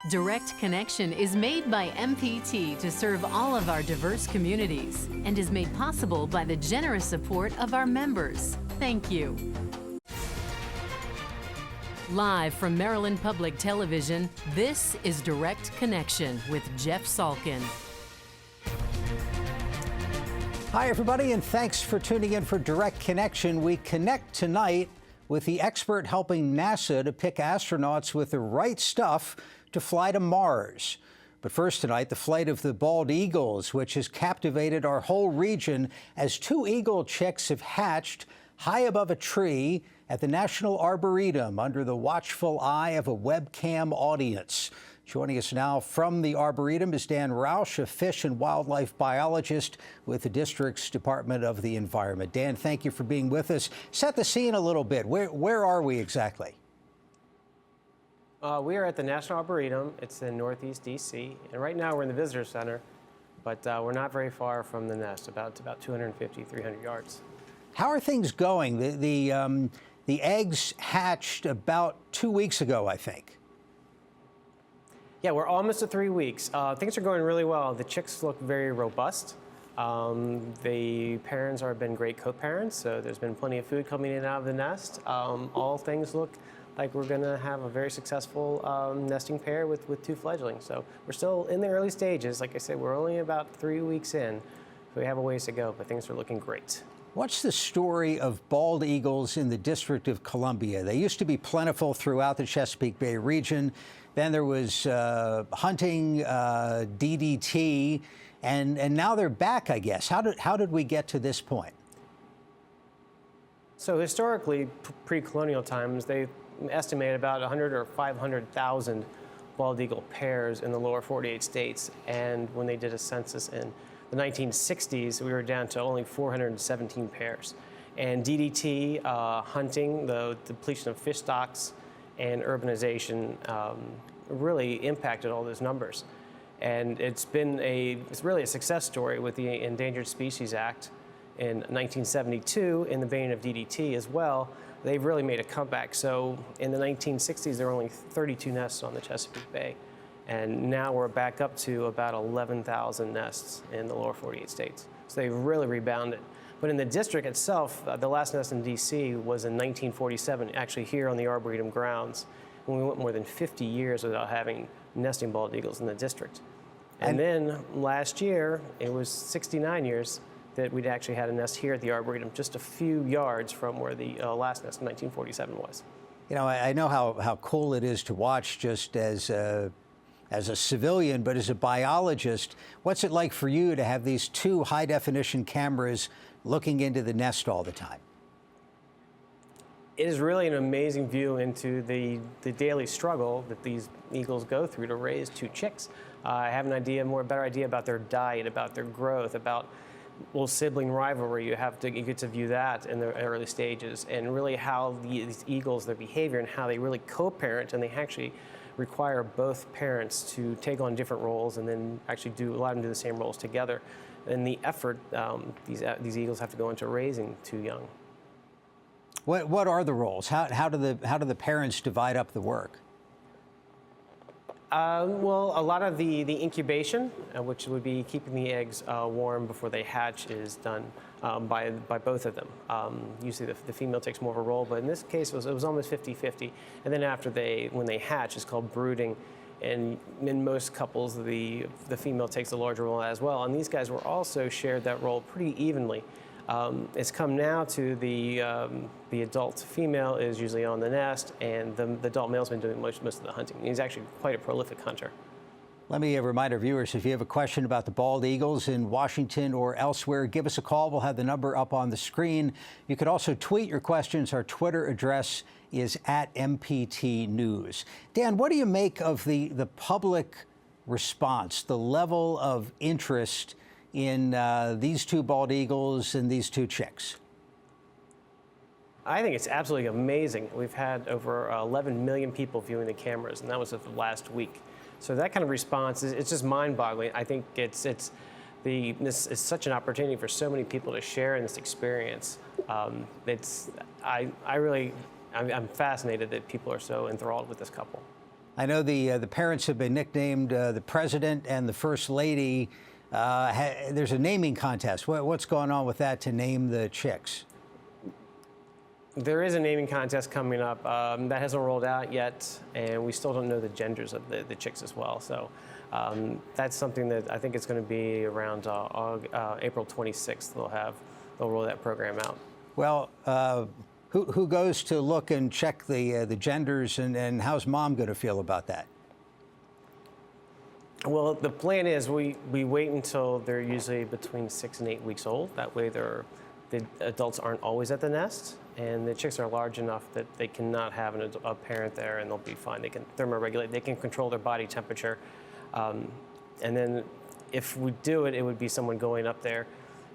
Direct Connection is made by MPT to serve all of our diverse communities and is made possible by the generous support of our members. Thank you. Live from Maryland Public Television, this is Direct Connection with Jeff Salkin. Hi, everybody, and thanks for tuning in for Direct Connection. We connect tonight with the expert helping NASA to pick astronauts with the right stuff to fly to Mars. But first tonight, the flight of the bald eagles, which has captivated our whole region as two eagle chicks have hatched high above a tree at the National Arboretum under the watchful eye of a webcam audience. Joining us now from the Arboretum is Dan Roush, a fish and wildlife biologist with the district's Department of the Environment. Dan, thank you for being with us. Set the scene a little bit. Where are we exactly? We are at the National Arboretum. It's in Northeast D.C. And right now we're in the visitor center, but we're not very far from the nest, about 250, 300 yards. How are things going? The eggs hatched about 2 weeks ago, I think. Yeah, we're almost at 3 weeks. Things are going really well. The chicks look very robust. The parents have been great co-parents, so there's been plenty of food coming in and out of the nest. All things look like we're going to have a very successful nesting pair with two fledglings. So we're still in the early stages. Like I said, we're only about 3 weeks in, so we have a ways to go, but things are looking great. What's the story of bald eagles in the District of Columbia? They used to be plentiful throughout the Chesapeake Bay region. Then there was hunting, DDT, and now they're back, I guess. How did we get to this point? So historically, pre-colonial times, they estimated about 100 or 500,000 bald eagle pairs in the lower 48 states. And when they did a census in the 1960s, we were down to only 417 pairs. And DDT, hunting, the depletion of fish stocks, and urbanization really impacted all those numbers. And it's really a success story with the Endangered Species Act in 1972 in the vein of DDT as well. They've really made a comeback. So in the 1960s, there were only 32 nests on the Chesapeake Bay. And now we're back up to about 11,000 nests in the lower 48 states. So they've really rebounded. But in the district itself, the last nest in D.C. was in 1947, actually here on the Arboretum grounds. And we went more than 50 years without having nesting bald eagles in the district. And then last year, it was 69 years that we'd actually had a nest here at the Arboretum, just a few yards from where the last nest in 1947 was. You know, I know how cool it is to watch just as a civilian, but as a biologist, what's it like for you to have these two high-definition cameras looking into the nest all the time? It is really an amazing view into the daily struggle that these eagles go through to raise two chicks. I have a better idea about their diet, about their growth, about little sibling rivalry. You get to view that in the early stages, and really how these eagles, their behavior, and how they really co-parent, and they actually require both parents to take on different roles and then actually allow them to do the same roles together. And the effort these eagles have to go into raising two young. What are the roles? How do the parents divide up the work? Well, a lot of the incubation, which would be keeping the eggs warm before they hatch, is done by both of them. Usually the female takes more of a role, but in this case it was almost 50-50. And then when they hatch, it's called brooding. And in most couples, the female takes a larger role as well. And these guys were also shared that role pretty evenly. It's come now to the adult female is usually on the nest, and the adult male's been doing most of the hunting. He's actually quite a prolific hunter. Let me remind our viewers, if you have a question about the bald eagles in Washington or elsewhere, give us a call. We'll have the number up on the screen. You could also tweet your questions. Our Twitter address is @MPT News. Dan, what do you make of the public response, the level of interest in these two bald eagles and these two chicks? I think it's absolutely amazing. We've had over 11 million people viewing the cameras, and that was the last week. So that kind of response it's just mind-boggling. I think this is such an opportunity for so many people to share in this experience. I'm fascinated that people are so enthralled with this couple. I know the parents have been nicknamed the President and the First Lady. There's a naming contest. What's going on with that to name the chicks? There is a naming contest coming up. That hasn't rolled out yet, and we still don't know the genders of the chicks as well. So that's something that I think it's going to be around April 26th. They'll roll that program out. Well, who goes to look and check the genders, and how's Mom going to feel about that? Well, the plan is we wait until they're usually between 6 and 8 weeks old. That way the adults aren't always at the nest, and the chicks are large enough that they cannot have a parent there, and they'll be fine. They can thermoregulate. They can control their body temperature. And then if we do it, it would be someone going up there.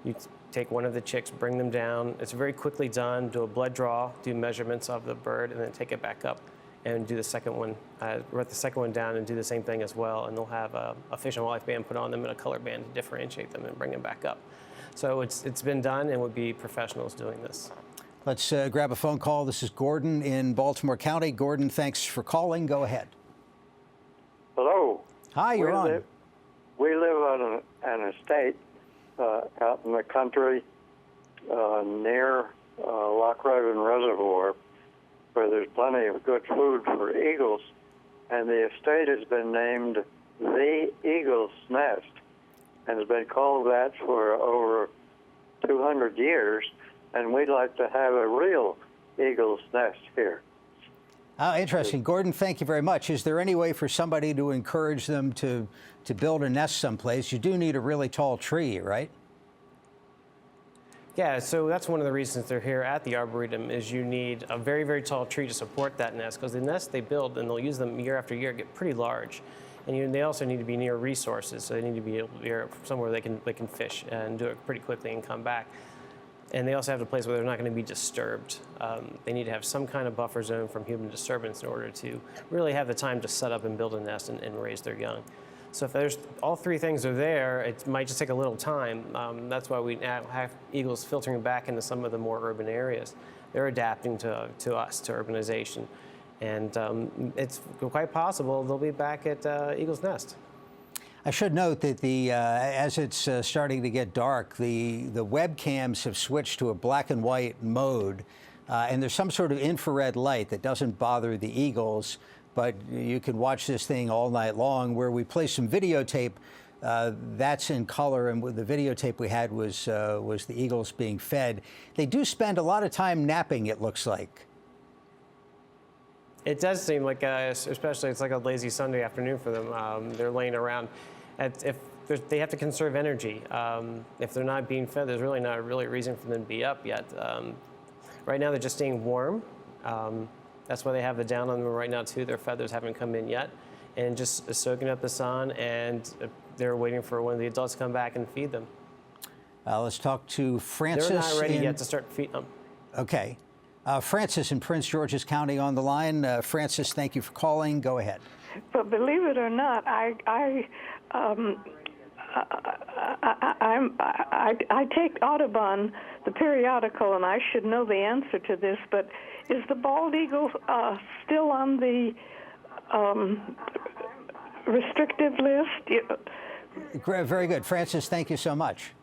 You take one of the chicks, bring them down. It's very quickly done. Do a blood draw, do measurements of the bird, and then take it back up and do the second one. Write the second one down and do the same thing as well. And they'll have a Fish and Wildlife band put on them and a color band to differentiate them and bring them back up. So it's been done, and would be professionals doing this. Let's grab a phone call. This is Gordon in Baltimore County. Gordon, thanks for calling. Go ahead. Hello. Hi, you're on. We live on an estate out in the country near Loch Raven Reservoir, where there's plenty of good food for eagles, and the estate has been named the Eagle's Nest, and has been called that for over 200 years, and we'd like to have a real eagle's nest here. Interesting. Gordon, thank you very much. Is there any way for somebody to encourage them to build a nest someplace? You do need a really tall tree, right? Yeah, so that's one of the reasons they're here at the Arboretum, is you need a very, very tall tree to support that nest, because the nests they build, and they'll use them year after year, get pretty large. And they also need to be near resources, so they need to be able to be somewhere they can fish and do it pretty quickly and come back. And they also have a place where they're not going to be disturbed. They need to have some kind of buffer zone from human disturbance in order to really have the time to set up and build a nest and raise their young. So if there's all three things are there, it might just take a little time. That's why we now have eagles filtering back into some of the more urban areas. They're adapting to us, to urbanization. And it's quite possible they'll be back at Eagle's Nest. I should note that as it's starting to get dark, the webcams have switched to a black and white mode, and there's some sort of infrared light that doesn't bother the eagles, but you can watch this thing all night long. Where we play some videotape, that's in color, and the videotape we had was the eagles being fed. They do spend a lot of time napping, it looks like. It does seem like, especially it's like a lazy Sunday afternoon for them. They're laying around. They have to conserve energy. If they're not being fed, there's really not a reason for them to be up yet. Right now, they're just staying warm. That's why they have the down on them right now, too. Their feathers haven't come in yet. And just soaking up the sun, and they're waiting for one of the adults to come back and feed them. Let's talk to Francis. They're not ready yet to start feeding them. Okay. Francis in Prince George's County on the line. Francis, thank you for calling. Go ahead. But believe it or not, I take Audubon, the periodical, and I should know the answer to this. But is the bald eagle still on the restrictive list? Very good, Francis. Thank you so much.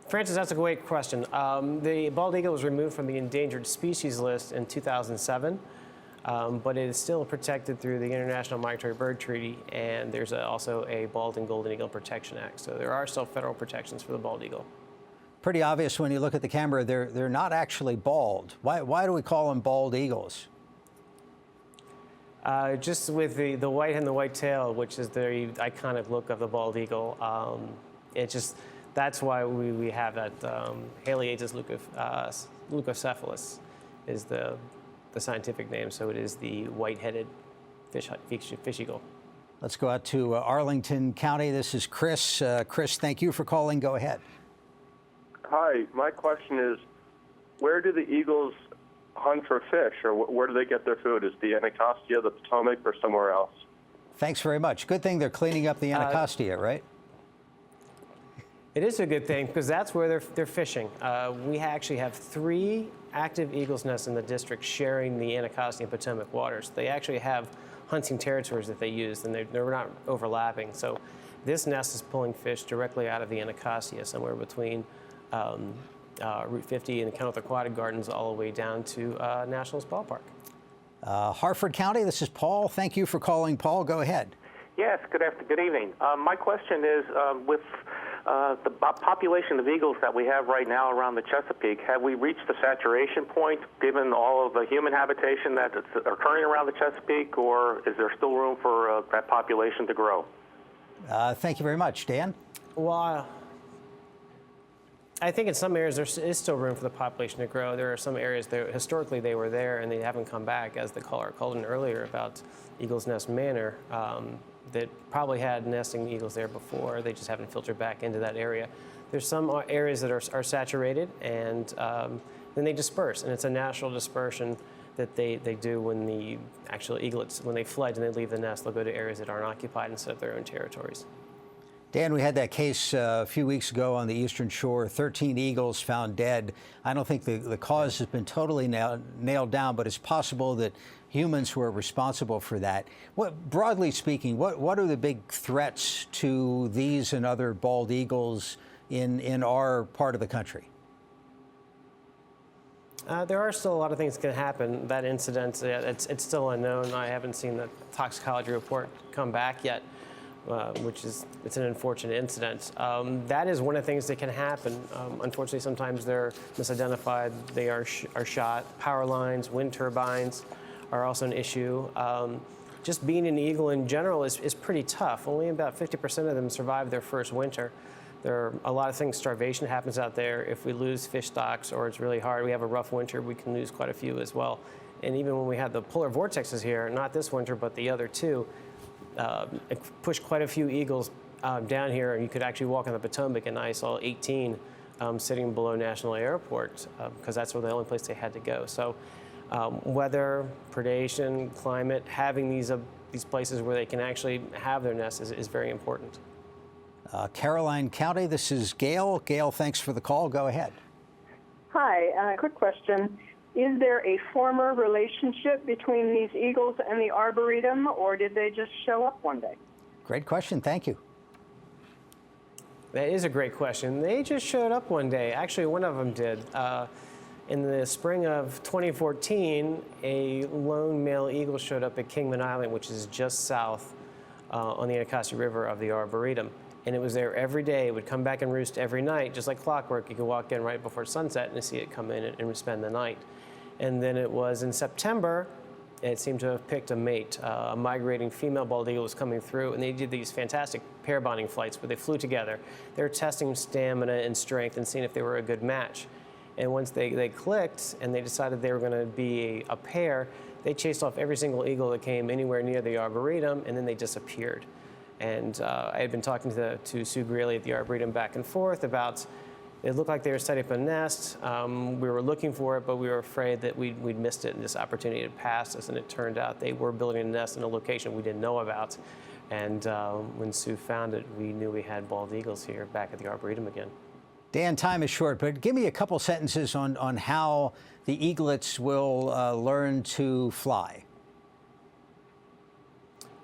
Francis, that's a great question. The bald eagle was removed from the endangered species list in 2007, but it is still protected through the International Migratory Bird Treaty, and there's also a Bald and Golden Eagle Protection Act. So there are still federal protections for the bald eagle. Pretty obvious when you look at the camera, they're not actually bald. Why do we call them bald eagles? Just with the white and the white tail, which is the iconic look of the bald eagle, that's why we have that. Haliaetus leucocephalus is the scientific name, so it is the white-headed fish eagle. Let's go out to Arlington County. This is Chris. Chris, thank you for calling. Go ahead. Hi, my question is, where do the eagles hunt for fish, or where do they get their food? Is the Anacostia, the Potomac, or somewhere else? Thanks very much. Good thing they're cleaning up the Anacostia, right? It is a good thing, because that's where they're fishing. We actually have 3 active eagles nests in the district sharing the Anacostia and Potomac waters. They actually have hunting territories that they use, and they're not overlapping. So this nest is pulling fish directly out of the Anacostia, somewhere between Route 50 and the Kenneth Aquatic Gardens all the way down to Nationals Ballpark. Harford County, this is Paul. Thank you for calling. Paul, go ahead. Yes, good evening. My question is, with the population of eagles that we have right now around the Chesapeake, have we reached the saturation point given all of the human habitation that is occurring around the Chesapeake, or is there still room for that population to grow? Thank you very much. Dan? Well, I think in some areas there is still room for the population to grow. There are some areas that historically they were there and they haven't come back, as the caller called in earlier about Eagles Nest Manor, that probably had nesting eagles there before. They just haven't filtered back into that area. There's some areas that are saturated, and then they disperse, and it's a natural dispersion that they do when the actual eaglets, when they fledge and they leave the nest, they'll go to areas that aren't occupied and set up their own territories. Dan, we had that case a few weeks ago on the Eastern Shore, 13 eagles found dead. I don't think the cause has been totally nailed down, but it's possible that humans were responsible for that. Broadly speaking, what are the big threats to these and other bald eagles in our part of the country? There are still a lot of things that can happen. That incident, it's still unknown. I haven't seen the toxicology report come back yet, it's an unfortunate incident. That is one of the things that can happen. Unfortunately, sometimes they're misidentified. They are shot. Power lines, wind turbines are also an issue. Just being an eagle in general is pretty tough. Only about 50% of them survive their first winter. There are a lot of things. Starvation happens out there. If we lose fish stocks or it's really hard, we have a rough winter, we can lose quite a few as well. And even when we had the polar vortexes here, not this winter, but the other two, it pushed quite a few eagles down here, and you could actually walk on the Potomac, and I saw 18 sitting below National Airport because that's the only place they had to go. So weather, predation, climate, having these places where they can actually have their nests is very important. Caroline County, this is Gail. Gail, thanks for the call. Go ahead. Hi, quick question. Is there a former relationship between these eagles and the Arboretum, or did they just show up one day? Great question. Thank you. That is a great question. They just showed up one day. Actually, one of them did. In the spring of 2014, a lone male eagle showed up at Kingman Island, which is just south on the Anacostia River of the Arboretum. And it was there every day. It would come back and roost every night, just like clockwork. You could walk in right before sunset and see it come in and spend the night. And then it was in September, it seemed to have picked a mate. A migrating female bald eagle was coming through, and they did these fantastic pair bonding flights where they flew together. They were testing stamina and strength and seeing if they were a good match. And once they clicked and they decided they were going to be a pair, they chased off every single eagle that came anywhere near the Arboretum, and then they disappeared. And I had been talking to Sue Greeley at the Arboretum back and forth about, it looked like they were setting up a nest. We were looking for it, but we were afraid that we'd missed it and this opportunity had passed us. And it turned out they were building a nest in a location we didn't know about. And when Sue found it, we knew we had bald eagles here back at the Arboretum again. Dan, time is short, but give me a couple sentences on how the eaglets will learn to fly.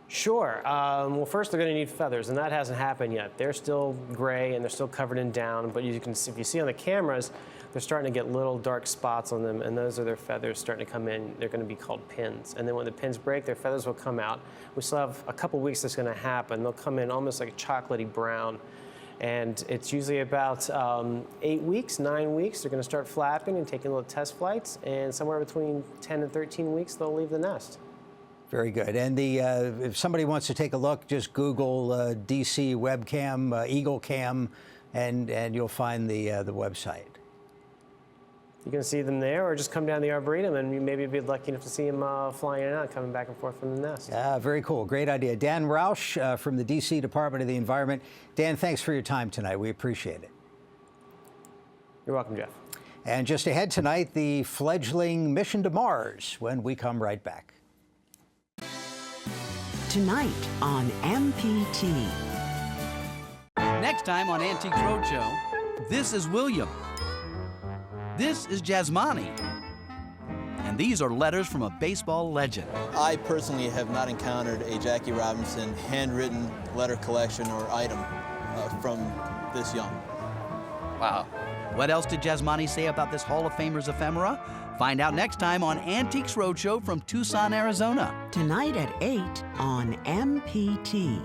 Sure. Well, first they're going to need feathers, and that hasn't happened yet. They're still gray and they're still covered in down, but you can see, if you see on the cameras, they're starting to get little dark spots on them, and those are their feathers starting to come in. They're going to be called pins. And then when the pins break, their feathers will come out. We still have a couple weeks that's going to happen. They'll come in almost like a chocolatey brown. And it's usually about 8 weeks, 9 weeks. They're going to start flapping and taking little test flights, and somewhere between 10 and 13 weeks, they'll leave the nest. Very good. And if somebody wants to take a look, just Google DC webcam, Eagle Cam, and you'll find the website. You can see them there, or just come down the Arboretum, and you maybe be lucky enough to see them flying in and out, coming back and forth from the nest. Yeah, very cool. Great idea. Dan Roush from the DC Department of the Environment. Dan, thanks for your time tonight. We appreciate it. You're welcome, Jeff. And just ahead tonight, the fledgling mission to Mars when we come right back. Tonight on MPT. Next time on Antiques Roadshow, this is William. This is Jasmani. these are letters from a baseball legend. I personally have not encountered a Jackie Robinson handwritten letter collection or item from this young. Wow. What else did Jasmani say about this Hall of Famer's ephemera? Find out next time on Antiques Roadshow from Tucson, Arizona. Tonight at 8 on MPT.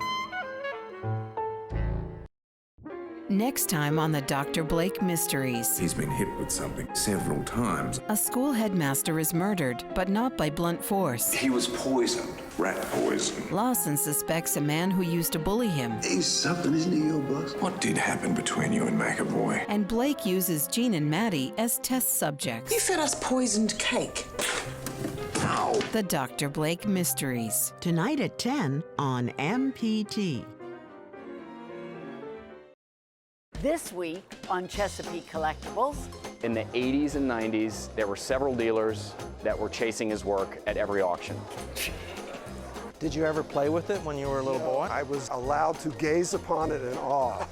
Next time on the Dr. Blake Mysteries. He's been hit with something several times. A school headmaster is murdered, but not by blunt force. He was poisoned, rat poison. Lawson suspects a man who used to bully him. Hey, something isn't in your boss. What did happen between you and McAvoy? And Blake uses Jean and Maddie as test subjects. He fed us poisoned cake. Ow. The Dr. Blake Mysteries. Tonight at 10 on MPT. This week on Chesapeake Collectibles. In the 80s and 90s, there were several dealers that were chasing his work at every auction. Did you ever play with it when you were a little boy? I was allowed to gaze upon it in awe.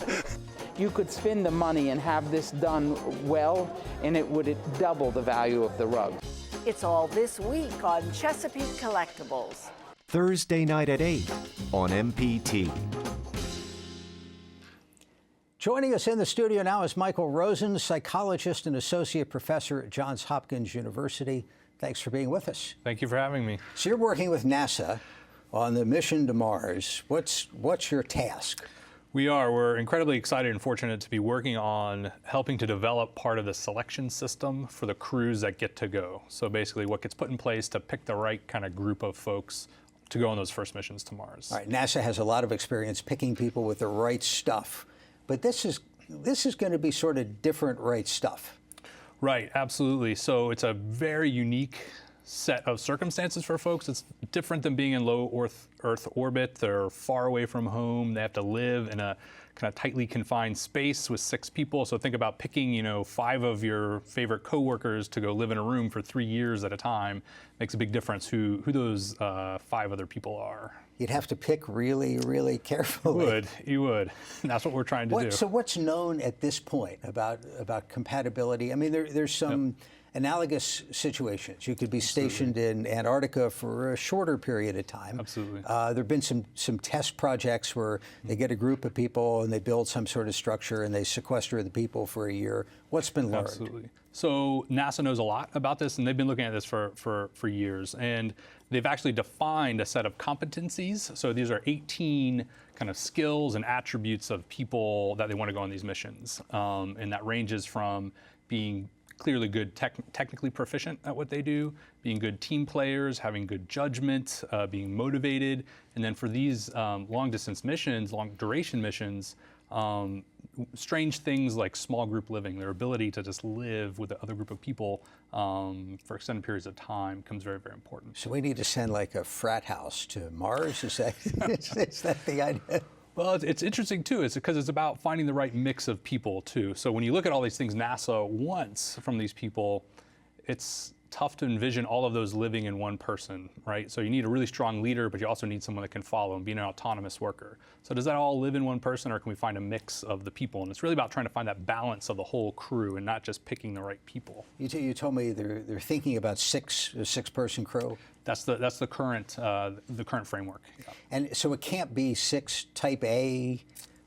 You could spend the money and have this done well, and it would double the value of the rug. It's all this week on Chesapeake Collectibles. Thursday night at 8 on MPT. Joining us in the studio now is Michael Rosen, psychologist and associate professor at Johns Hopkins University. Thanks for being with us. Thank you for having me. So you're working with NASA on the mission to Mars. What's your task? We're incredibly excited and fortunate to be working on helping to develop part of the selection system for the crews that get to go. So basically what gets put in place to pick the right kind of group of folks to go on those first missions to Mars. All right, NASA has a lot of experience picking people with the right stuff. But this is going to be sort of different right stuff. Right, absolutely. So it's a very unique set of circumstances for folks. It's different than being in low Earth orbit. They're far away from home. They have to live in a kind of tightly confined space with 6 people. So think about picking, 5 of your favorite coworkers to go live in a room for 3 years at a time. Makes a big difference who those 5 other people are. You'd have to pick really, really carefully. You would. And that's what we're trying to do. So what's known at this point about compatibility? I mean, there's some analogous situations. You could be stationed in Antarctica for a shorter period of time. Absolutely. There have been some test projects where they get a group of people and they build some sort of structure and they sequester the people for a year. What's been learned? Absolutely. So NASA knows a lot about this, and they've been looking at this for years. And they've actually defined a set of competencies. So these are 18 kind of skills and attributes of people that they want to go on these missions. And that ranges from being clearly good, technically proficient at what they do, being good team players, having good judgment, being motivated. And then for these long distance missions, long duration missions, strange things like small group living, their ability to just live with the other group of people for extended periods of time becomes very, very important. So we need to send like a frat house to Mars? Is that the idea? Well, it's interesting too. It's because it's about finding the right mix of people too. So when you look at all these things NASA wants from these people, it's tough to envision all of those living in one person, right? So you need a really strong leader, but you also need someone that can follow and be an autonomous worker. So does that all live in one person, or can we find a mix of the people? And it's really about trying to find that balance of the whole crew and not just picking the right people. You told me they're thinking about a six-person crew. That's the current framework. Yeah. And so it can't be 6 type A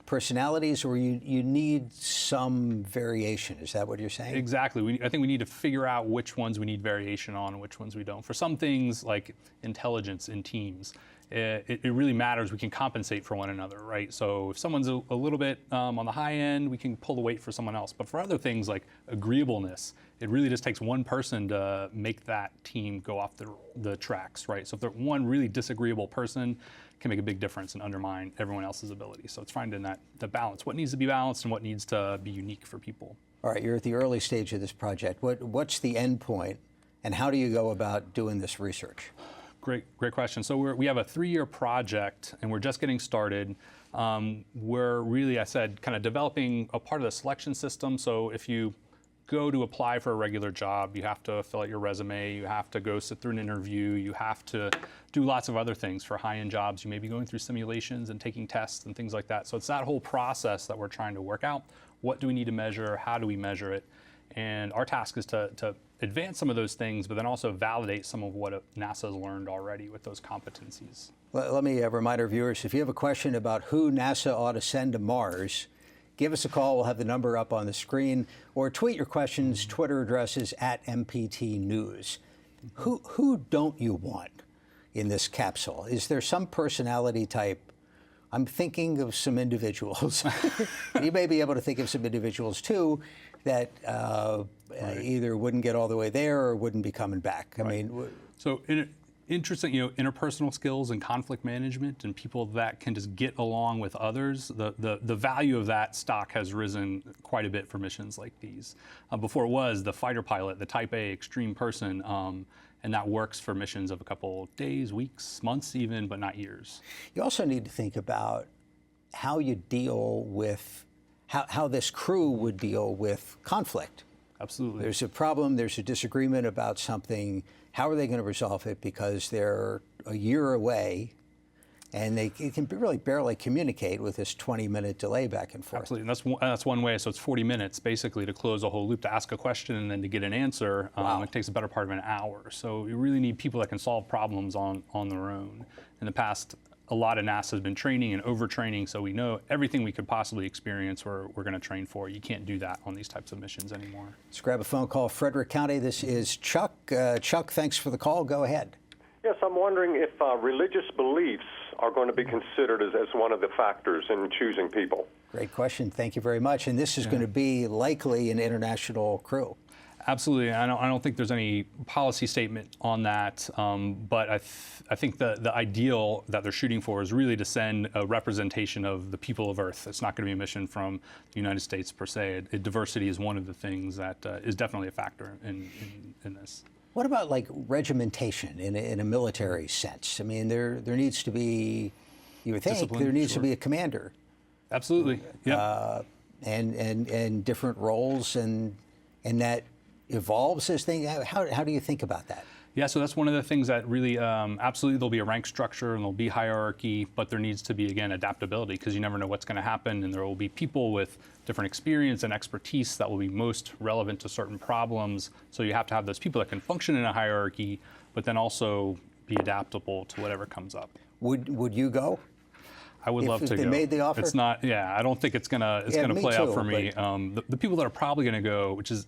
personalities, or you need some variation. Is that what you're saying? Exactly. I think we need to figure out which ones we need variation on and which ones we don't. For some things like intelligence in teams, it really matters. We can compensate for one another, right? So if someone's a little bit on the high end, we can pull the weight for someone else. But for other things like agreeableness, it really just takes one person to make that team go off the tracks, right? So if they're one really disagreeable person, can make a big difference and undermine everyone else's ability. So it's finding the balance. What needs to be balanced and what needs to be unique for people. All right, you're at the early stage of this project. What's the end point, and how do you go about doing this research? Great question. So we have a 3-year project, and we're just getting started. We're really, I said, kind of developing a part of the selection system. So if you go to apply for a regular job, you have to fill out your resume, you have to go sit through an interview, you have to do lots of other things. For high-end jobs, you may be going through simulations and taking tests and things like that. So it's that whole process that we're trying to work out. What do we need to measure? How do we measure it? And our task is to advance some of those things, but then also validate some of what NASA has learned already with those competencies. Let me remind our viewers, if you have a question about who NASA ought to send to Mars, give us a call. We'll have the number up on the screen, or tweet your questions. Twitter address is @MPT News. Who don't you want in this capsule? Is there some personality type? I'm thinking of some individuals. You may be able to think of some individuals too that either wouldn't get all the way there or wouldn't be coming back. I mean, so interesting, interpersonal skills and conflict management, and people that can just get along with others. The value of that stock has risen quite a bit for missions like these. Before it was the fighter pilot, the Type A extreme person, and that works for missions of a couple days, weeks, months even, but not years. You also need to think about how you deal with how this crew would deal with conflict. Absolutely. There's a problem, there's a disagreement about something. How are they going to resolve it? Because they're a year away, and they can really barely communicate with this 20-minute delay back and forth. Absolutely, and that's one way. So it's 40 minutes basically to close a whole loop, to ask a question and then to get an answer. Wow. It takes a better part of an hour. So you really need people that can solve problems on their own. In the past, a lot of NASA has been training and overtraining, so we know everything we could possibly experience we're going to train for. You can't do that on these types of missions anymore. Let's grab a phone call. Frederick County, this is Chuck. Chuck, thanks for the call. Go ahead. Yes, I'm wondering if religious beliefs are going to be considered as one of the factors in choosing people. Great question. Thank you very much. And this is going to be likely an international crew. Absolutely. I don't think there's any policy statement on that, but I think the ideal that they're shooting for is really to send a representation of the people of Earth. It's not going to be a mission from the United States per se. Diversity is one of the things that is definitely a factor in this. What about like regimentation in a military sense? I mean, there needs to be, you would think, discipline, there needs sure. to be a commander. Absolutely. Yeah. And different roles, and that evolves as things. How do you think about that? Yeah, so that's one of the things that really, absolutely, there'll be a rank structure and there'll be hierarchy, but there needs to be, again, adaptability, because you never know what's going to happen, and there will be people with different experience and expertise that will be most relevant to certain problems. So you have to have those people that can function in a hierarchy, but then also be adaptable to whatever comes up. Would you go? I would love to go. If they made the offer? It's not, I don't think it's gonna play out for me. The people that are probably going to go, which is,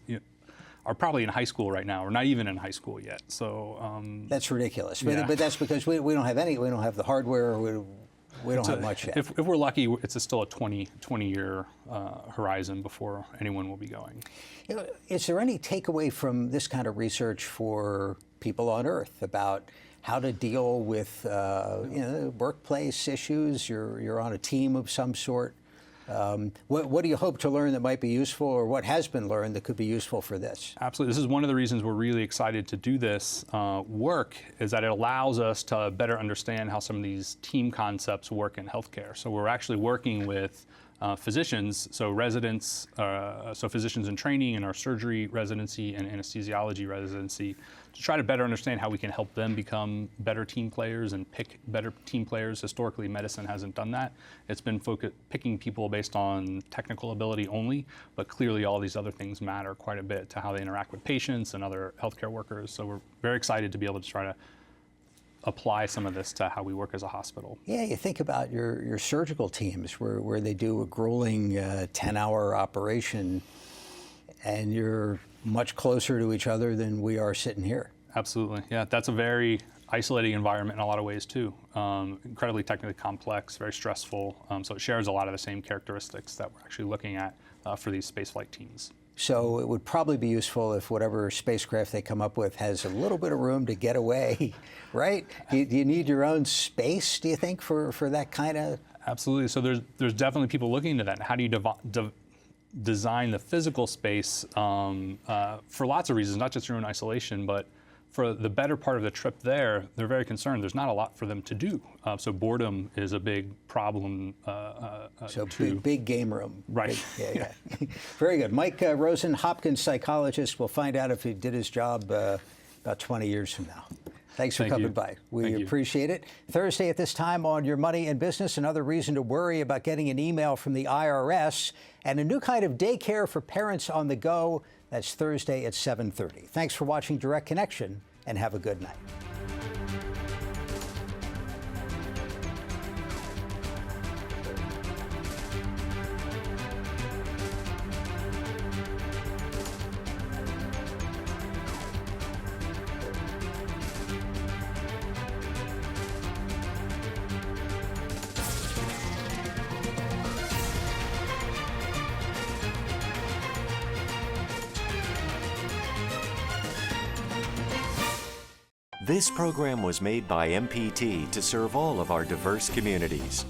are probably in high school right now, or not even in high school yet. So that's ridiculous. Yeah. But that's because we don't have any. We don't have the hardware. We don't have much yet. If we're lucky, it's still a 20-year horizon before anyone will be going. Is there any takeaway from this kind of research for people on Earth about how to deal with workplace issues? You're on a team of some sort. What do you hope to learn that might be useful, or what has been learned that could be useful for this? Absolutely. This is one of the reasons we're really excited to do this work, is that it allows us to better understand how some of these team concepts work in healthcare. So we're actually working with physicians, so residents, so physicians in training in our surgery residency and anesthesiology residency, to try to better understand how we can help them become better team players and pick better team players. Historically, medicine hasn't done that. It's been picking people based on technical ability only, but clearly all these other things matter quite a bit to how they interact with patients and other healthcare workers. So we're very excited to be able to try to apply some of this to how we work as a hospital. Yeah, you think about your surgical teams where they do a grueling 10-hour operation, and you're much closer to each other than we are sitting here. Absolutely. Yeah, that's a very isolating environment in a lot of ways too. Incredibly technically complex, very stressful. So it shares a lot of the same characteristics that we're actually looking at for these spaceflight teams. So it would probably be useful if whatever spacecraft they come up with has a little bit of room to get away, right? Do you need your own space, do you think, for that kind of? Absolutely. So there's definitely people looking into that. How do you design the physical space for lots of reasons, not just your own isolation, but for the better part of the trip there, they're very concerned. There's not a lot for them to do. So boredom is a big problem. So big game room. Right. Yeah. Very good. Mike Rosen, Hopkins psychologist. We'll find out if he did his job about 20 years from now. Thanks for coming by. We appreciate it. Thursday at this time on Your Money and Business, another reason to worry about getting an email from the IRS and a new kind of daycare for parents on the go. That's Thursday at 7:30. Thanks for watching Direct Connection, and have a good night. This program was made by MPT to serve all of our diverse communities.